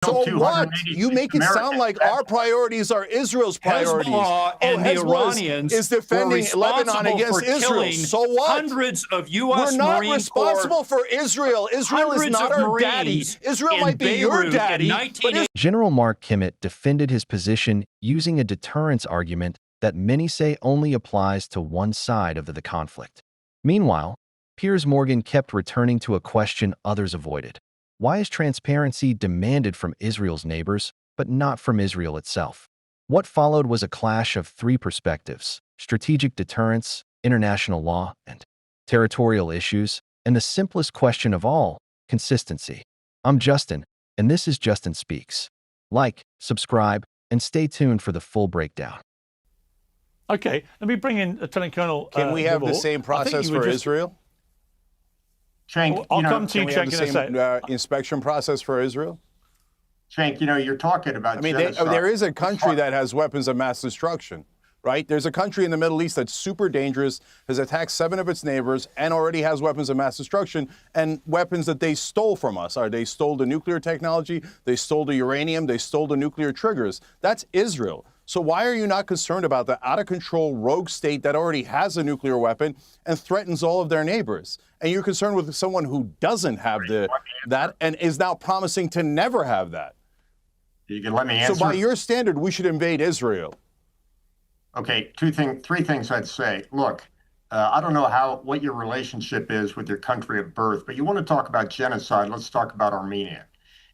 So what? You make it sound like our priorities are Israel's priorities. Hezbollah and the Iranians is defending Lebanon against Israel. So what? Hundreds of U.S. We're not Marine responsible for Israel. Israel is not our daddy. Israel might be your daddy. General Mark Kimmett defended his position using a deterrence argument that many say only applies to one side of the conflict. Meanwhile, Piers Morgan kept returning to a question others avoided. Why is transparency demanded from Israel's neighbors, but not from Israel itself? What followed was a clash of three perspectives: strategic deterrence, international law, and territorial issues, and the simplest question of all, consistency. I'm Justin, and this is Justin Speaks. Like, subscribe, and stay tuned for the full breakdown. Okay, let me bring in Lieutenant Colonel. Can we have the same process for Israel? Cenk, I'll come to you, Cenk, in a second. Inspection process for Israel? Cenk, you're talking about. I mean, there is a country that has weapons of mass destruction, right? There's a country in the Middle East that's super dangerous, has attacked 7 of its neighbors, and already has weapons of mass destruction, and weapons that they stole from us. They stole the nuclear technology, they stole the uranium, they stole the nuclear triggers. That's Israel. So why are you not concerned about the out-of-control rogue state that already has a nuclear weapon and threatens all of their neighbors? And you're concerned with someone who doesn't have that and is now promising to never have that. You can let me answer. So by your standard, we should invade Israel. Okay, three things I'd say. Look, I don't know what your relationship is with your country of birth, but you want to talk about genocide, let's talk about Armenia.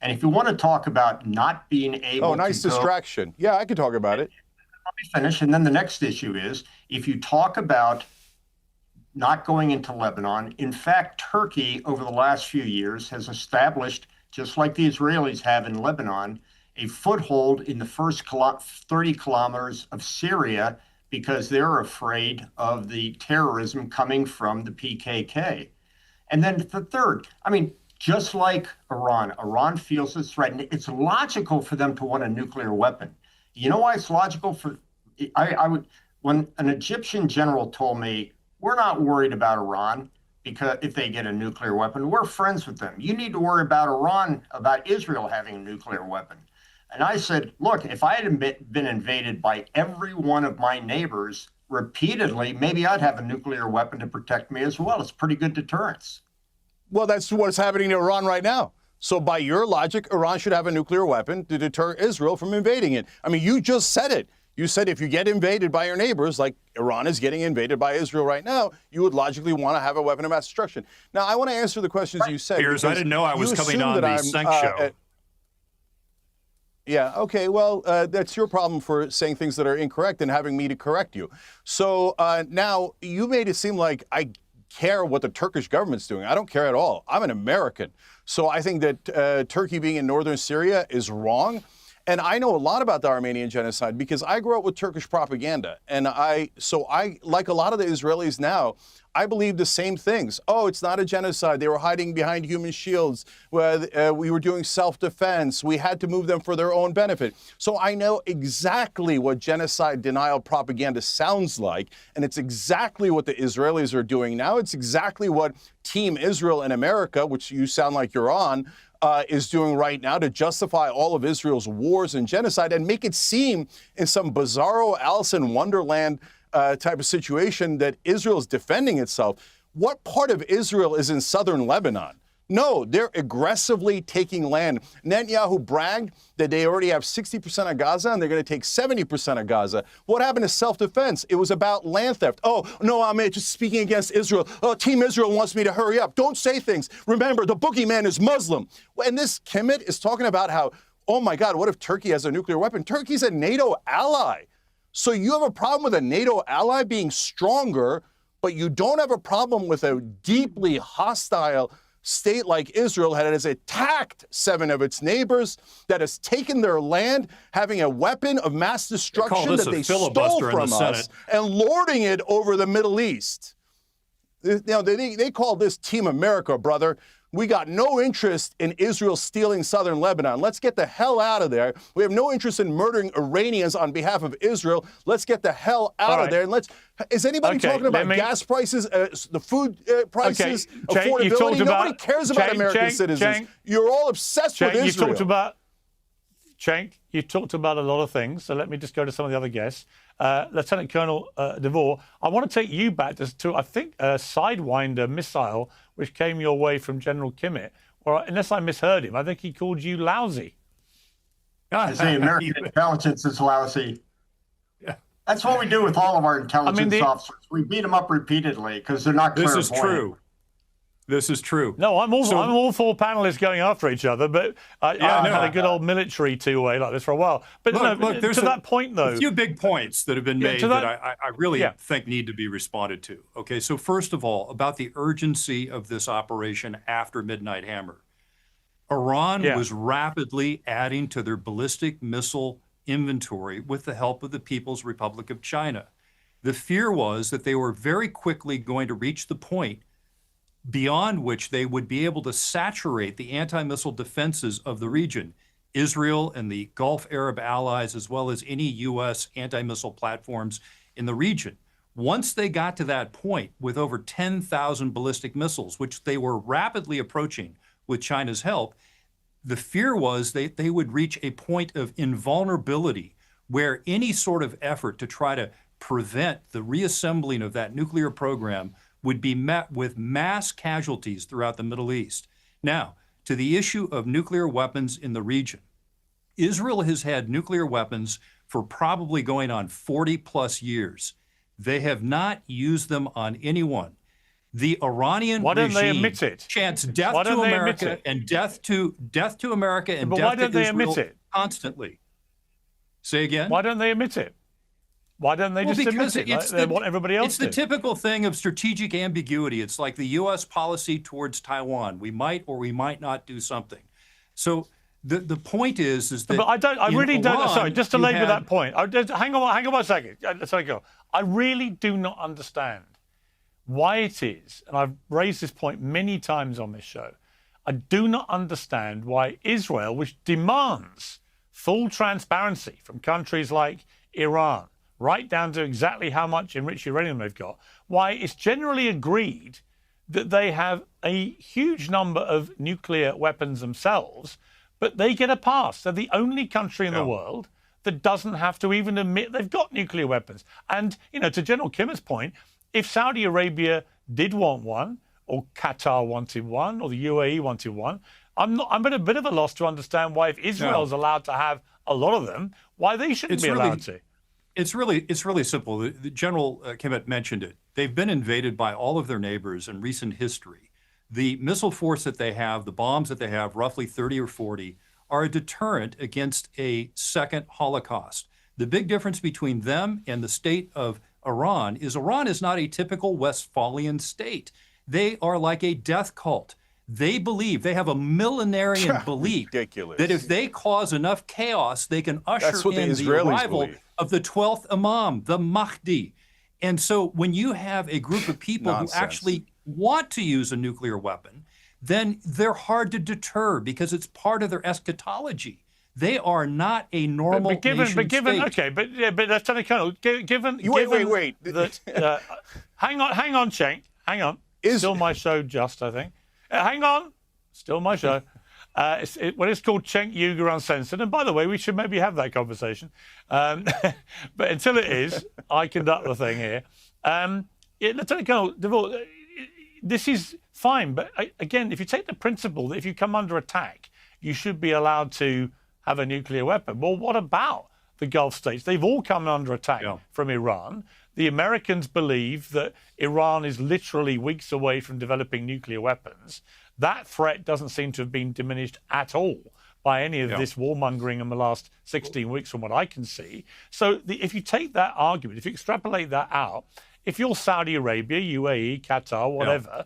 And if you want to talk about not being able to nice distraction. Yeah, I could talk about it. Let me finish. And then the next issue is, if you talk about not going into Lebanon, in fact, Turkey over the last few years has established, just like the Israelis have in Lebanon, a foothold in the first 30 kilometers of Syria because they're afraid of the terrorism coming from the PKK. And then the third, just like Iran feels it's threatened. It's logical for them to want a nuclear weapon. You know why it's logical? When an Egyptian general told me, we're not worried about Iran because if they get a nuclear weapon, we're friends with them. You need to worry about Iran, about Israel having a nuclear weapon. And I said, look, if I had been invaded by every one of my neighbors repeatedly, maybe I'd have a nuclear weapon to protect me as well. It's pretty good deterrence. Well, that's what's happening to Iran right now. So by your logic, Iran should have a nuclear weapon to deter Israel from invading it. I mean, you just said it. You said if you get invaded by your neighbors, like Iran is getting invaded by Israel right now, you would logically want to have a weapon of mass destruction. Now, I want to answer the questions you said. Piers, I didn't know I was coming on the Cenk show. Yeah, okay, well, that's your problem for saying things that are incorrect and having me to correct you. So now you made it seem like I care what the Turkish government's doing. I don't care at all. I'm an American. So I think that Turkey being in northern Syria is wrong. And I know a lot about the Armenian genocide because I grew up with Turkish propaganda. And I, like a lot of the Israelis now, I believe the same things. Oh, it's not a genocide. They were hiding behind human shields. We were doing self-defense. We had to move them for their own benefit. So I know exactly what genocide denial propaganda sounds like. And it's exactly what the Israelis are doing now. It's exactly what Team Israel in America, which you sound like you're on, is doing right now to justify all of Israel's wars and genocide and make it seem in some bizarro Alice in Wonderland type of situation that Israel is defending itself. What part of Israel is in southern Lebanon? No, they're aggressively taking land. Netanyahu bragged that they already have 60% of Gaza and they're going to take 70% of Gaza. What happened to self-defense? It was about land theft. Oh, no, I'm just speaking against Israel. Oh, Team Israel wants me to hurry up. Don't say things. Remember, the boogeyman is Muslim. And this Kimmett is talking about how, oh my God, what if Turkey has a nuclear weapon? Turkey's a NATO ally. So you have a problem with a NATO ally being stronger, but you don't have a problem with a deeply hostile state like Israel that has attacked 7 of its neighbors, that has taken their land, having a weapon of mass destruction that they stole from us and lording it over the Middle East. You know, they call this Team America, brother. We got no interest in Israel stealing southern Lebanon. Let's get the hell out of there. We have no interest in murdering Iranians on behalf of Israel. Let's get the hell out of there. And is anybody talking about gas prices, the food prices, affordability? Nobody cares about American citizens. You're all obsessed with Israel. Cenk, you talked about a lot of things, so let me just go to some of the other guests. Lieutenant Colonel DeVore, I want to take you back to I think, a Sidewinder missile which came your way from General Kimmett. Or unless I misheard him, I think he called you lousy. I say American intelligence is lousy. Yeah. That's what we do with all of our intelligence officers. We beat them up repeatedly because they're not clairvoyant. This is true. This is true. No, I'm all for panelists going after each other, but I've had a good old military two-way like this for a while. But look, to that point, though, a few big points that have been made that I really think need to be responded to. Okay, so first of all, about the urgency of this operation after Midnight Hammer. Iran was rapidly adding to their ballistic missile inventory with the help of the People's Republic of China. The fear was that they were very quickly going to reach the point beyond which they would be able to saturate the anti-missile defenses of the region, Israel and the Gulf Arab allies, as well as any U.S. anti-missile platforms in the region. Once they got to that point with over 10,000 ballistic missiles, which they were rapidly approaching with China's help, the fear was they would reach a point of invulnerability where any sort of effort to try to prevent the reassembling of that nuclear program would be met with mass casualties throughout the Middle East. Now, to the issue of nuclear weapons in the region, Israel has had nuclear weapons for probably going on 40 plus years. They have not used them on anyone. The Iranian regime chants death to America and death to America and death to Israel constantly. Say again? Why don't they admit it? Why don't they just admit it? They want everybody else to. It's the typical thing of strategic ambiguity. It's like the U.S. policy towards Taiwan. We might or we might not do something. So the point is that. But I really don't. Sorry, just to labor that point. Hang on one second. Let's let go. I really do not understand why it is, and I've raised this point many times on this show. I do not understand why Israel, which demands full transparency from countries like Iran, right down to exactly how much enriched uranium they've got, why it's generally agreed that they have a huge number of nuclear weapons themselves, but they get a pass. They're the only country in the world that doesn't have to even admit they've got nuclear weapons. And, to General Kimmett's point, if Saudi Arabia did want one, or Qatar wanted one, or the UAE wanted one, I'm at a bit of a loss to understand why, if Israel's allowed to have a lot of them, why they shouldn't be allowed to. It's really simple. The General Kimmett mentioned it. They've been invaded by all of their neighbors in recent history. The missile force that they have, the bombs that they have, roughly 30 or 40, are a deterrent against a second Holocaust. The big difference between them and the state of Iran is not a typical Westphalian state. They are like a death cult. They have a millenarian belief that if they cause enough chaos, they can usher in the arrival of the 12th Imam, the Mahdi. And so when you have a group of people who actually want to use a nuclear weapon, then they're hard to deter because it's part of their eschatology. They are not a normal nation state. Okay, but Lieutenant Colonel, given wait. Hang on, Cenk. Hang on. Still my show, I think. Hang on. Still my show. It's called Cenk Uygur Uncensored. And by the way, we should maybe have that conversation. But until it is, I conduct the thing here. Lieutenant Colonel DeVore, this is fine. But again, if you take the principle that if you come under attack, you should be allowed to have a nuclear weapon. Well, what about the Gulf states? They've all come under attack from Iran. The Americans believe that Iran is literally weeks away from developing nuclear weapons. That threat doesn't seem to have been diminished at all by any of this warmongering in the last 16 weeks from what I can see. So if you take that argument, if you extrapolate that out, if you're Saudi Arabia, UAE, Qatar, whatever,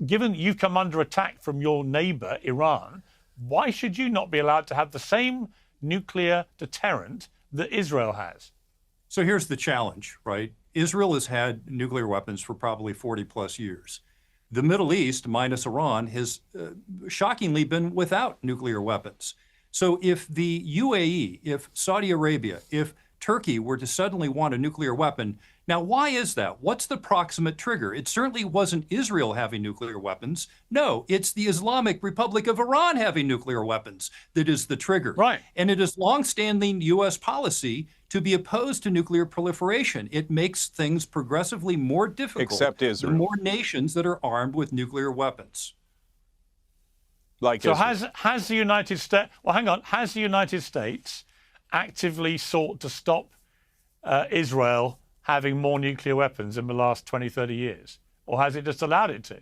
given you've come under attack from your neighbor, Iran, why should you not be allowed to have the same nuclear deterrent that Israel has? So here's the challenge, right? Israel has had nuclear weapons for probably 40 plus years. The Middle East, minus Iran, has shockingly been without nuclear weapons. So if the UAE, if Saudi Arabia, if Turkey were to suddenly want a nuclear weapon. Now, why is that? What's the proximate trigger? It certainly wasn't Israel having nuclear weapons. No, it's the Islamic Republic of Iran having nuclear weapons that is the trigger. Right. And it is longstanding U.S. policy to be opposed to nuclear proliferation. It makes things progressively more difficult. Except Israel. The more nations that are armed with nuclear weapons. Like so Israel. has the United States? Well, hang on. Has the United States actively sought to stop Israel having more nuclear weapons in the last 20, 30 years? Or has it just allowed it to?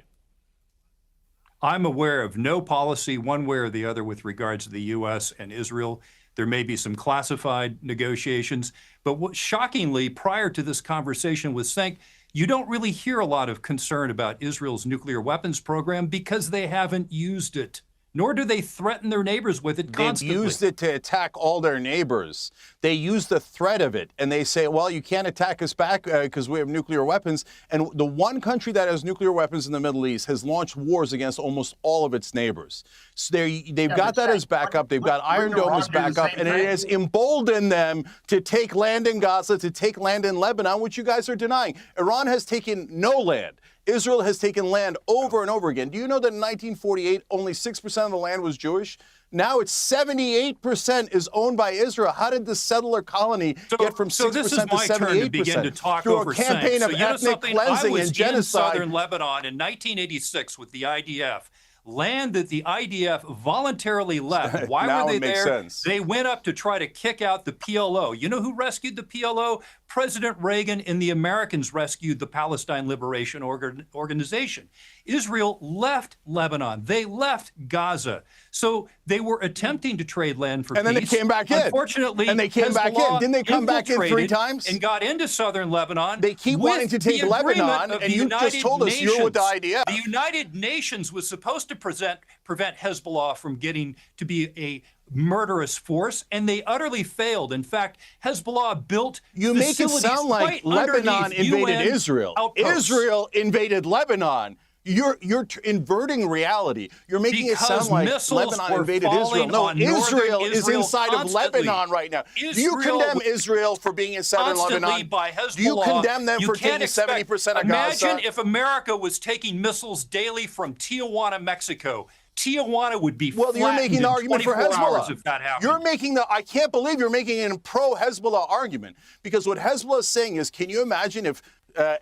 I'm aware of no policy one way or the other with regards to the U.S. and Israel. There may be some classified negotiations, but shockingly, prior to this conversation with Cenk, you don't really hear a lot of concern about Israel's nuclear weapons program because they haven't used it. Nor do they threaten their neighbors with it constantly. They've used it to attack all their neighbors. They use the threat of it, and they say, well, you can't attack us back because we have nuclear weapons. And the one country that has nuclear weapons in the Middle East has launched wars against almost all of its neighbors. So they've got that as backup. They've got Iron Dome as backup, and it has emboldened them to take land in Gaza, to take land in Lebanon, which you guys are denying. Iran has taken no land. Israel has taken land over and over again. Do you know that in 1948, only 6% of the land was Jewish? Now it's 78% is owned by Israel. How did the settler colony get from 6% so this is to my 78%? turn to begin to talk through over a campaign Cenk. of ethnic cleansing and genocide. I was in southern Lebanon in 1986 with the IDF. Land that the IDF voluntarily left. Why were they there? Sense. They went up to try to kick out the PLO. You know who rescued the PLO? President Reagan and the Americans rescued the Palestine Liberation Organization. Israel left Lebanon. They left Gaza. So they were attempting to trade land for peace. And then they came back in. Unfortunately, and they came back in. Didn't they come back in 3 times? And got into southern Lebanon. They keep wanting to take Lebanon, and you just told us you're with the IDF. The United Nations was supposed to prevent Hezbollah from getting to be a murderous force, and they utterly failed. In fact, Hezbollah built You make it sound like Lebanon invaded Israel. Outposts. Israel invaded Lebanon. You're inverting reality. You're making it sound like Lebanon invaded Israel. No, Israel is inside of Lebanon right now. Do you condemn Israel for being inside of Lebanon? By Hezbollah, do you condemn them for taking 70% of Gaza? Imagine if America was taking missiles daily from Tijuana, Mexico. Tijuana would be well, you're making the argument for Hezbollah. If that happened. You're making I can't believe you're making a pro-Hezbollah argument, because what Hezbollah is saying is, can you imagine if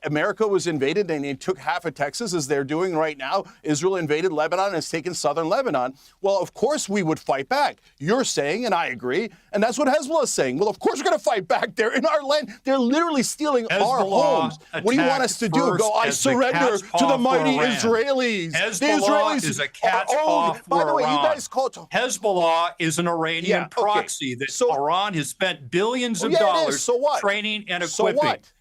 America was invaded and they took half of Texas, as they're doing right now? Israel invaded Lebanon and has taken southern Lebanon. Well, of course we would fight back. You're saying, and I agree, and that's what Hezbollah is saying. Well, of course we're going to fight back. They're in our land. They're literally stealing our homes. What do you want us to do? Go, I surrender to the mighty Israelis. Hezbollah the Israelis is a cat's paw for By the way, Iran. you guys call Hezbollah is an Iranian proxy that Iran has spent billions of dollars training and equipping. So what?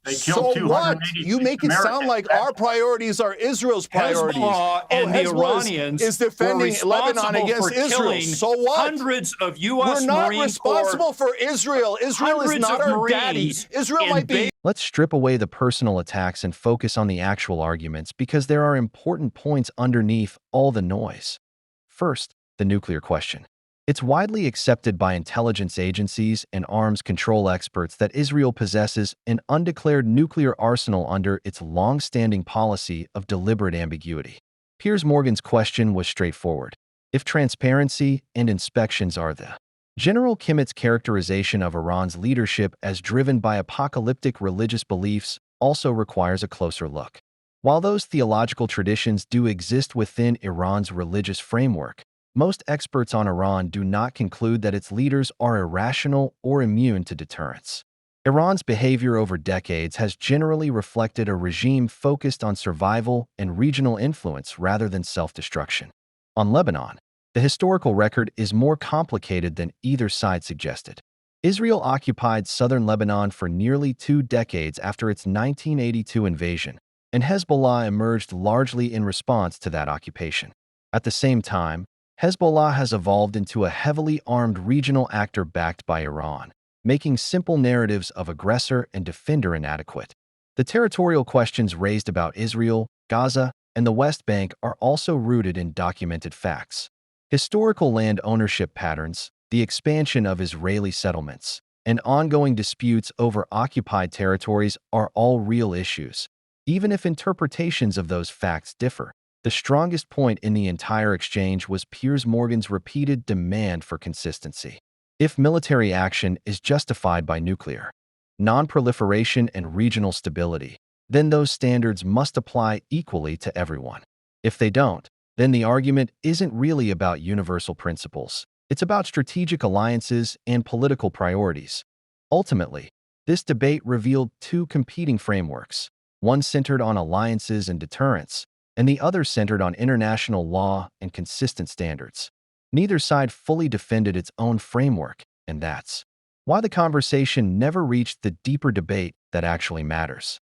So what? You make it sound like our priorities are Israel's priorities. Hezbollah and the Iranians is defending Lebanon against Israel. So what? Hundreds of U.S. We're not Marine responsible for Israel. Israel is not our daddy. Israel might be. Let's strip away the personal attacks and focus on the actual arguments, because there are important points underneath all the noise. First, the nuclear question. It's widely accepted by intelligence agencies and arms control experts that Israel possesses an undeclared nuclear arsenal under its long-standing policy of deliberate ambiguity. Piers Morgan's question was straightforward. If transparency and inspections are the General Kimmett's characterization of Iran's leadership as driven by apocalyptic religious beliefs also requires a closer look. While those theological traditions do exist within Iran's religious framework, most experts on Iran do not conclude that its leaders are irrational or immune to deterrence. Iran's behavior over decades has generally reflected a regime focused on survival and regional influence rather than self-destruction. On Lebanon, the historical record is more complicated than either side suggested. Israel occupied southern Lebanon for nearly 2 decades after its 1982 invasion, and Hezbollah emerged largely in response to that occupation. At the same time, Hezbollah has evolved into a heavily armed regional actor backed by Iran, making simple narratives of aggressor and defender inadequate. The territorial questions raised about Israel, Gaza, and the West Bank are also rooted in documented facts. Historical land ownership patterns, the expansion of Israeli settlements, and ongoing disputes over occupied territories are all real issues. Even if interpretations of those facts differ, the strongest point in the entire exchange was Piers Morgan's repeated demand for consistency. If military action is justified by nuclear, non-proliferation, and regional stability, then those standards must apply equally to everyone. If they don't, then the argument isn't really about universal principles. It's about strategic alliances and political priorities. Ultimately, this debate revealed two competing frameworks, one centered on alliances and deterrence, and the other centered on international law and consistent standards. Neither side fully defended its own framework, and that's why the conversation never reached the deeper debate that actually matters.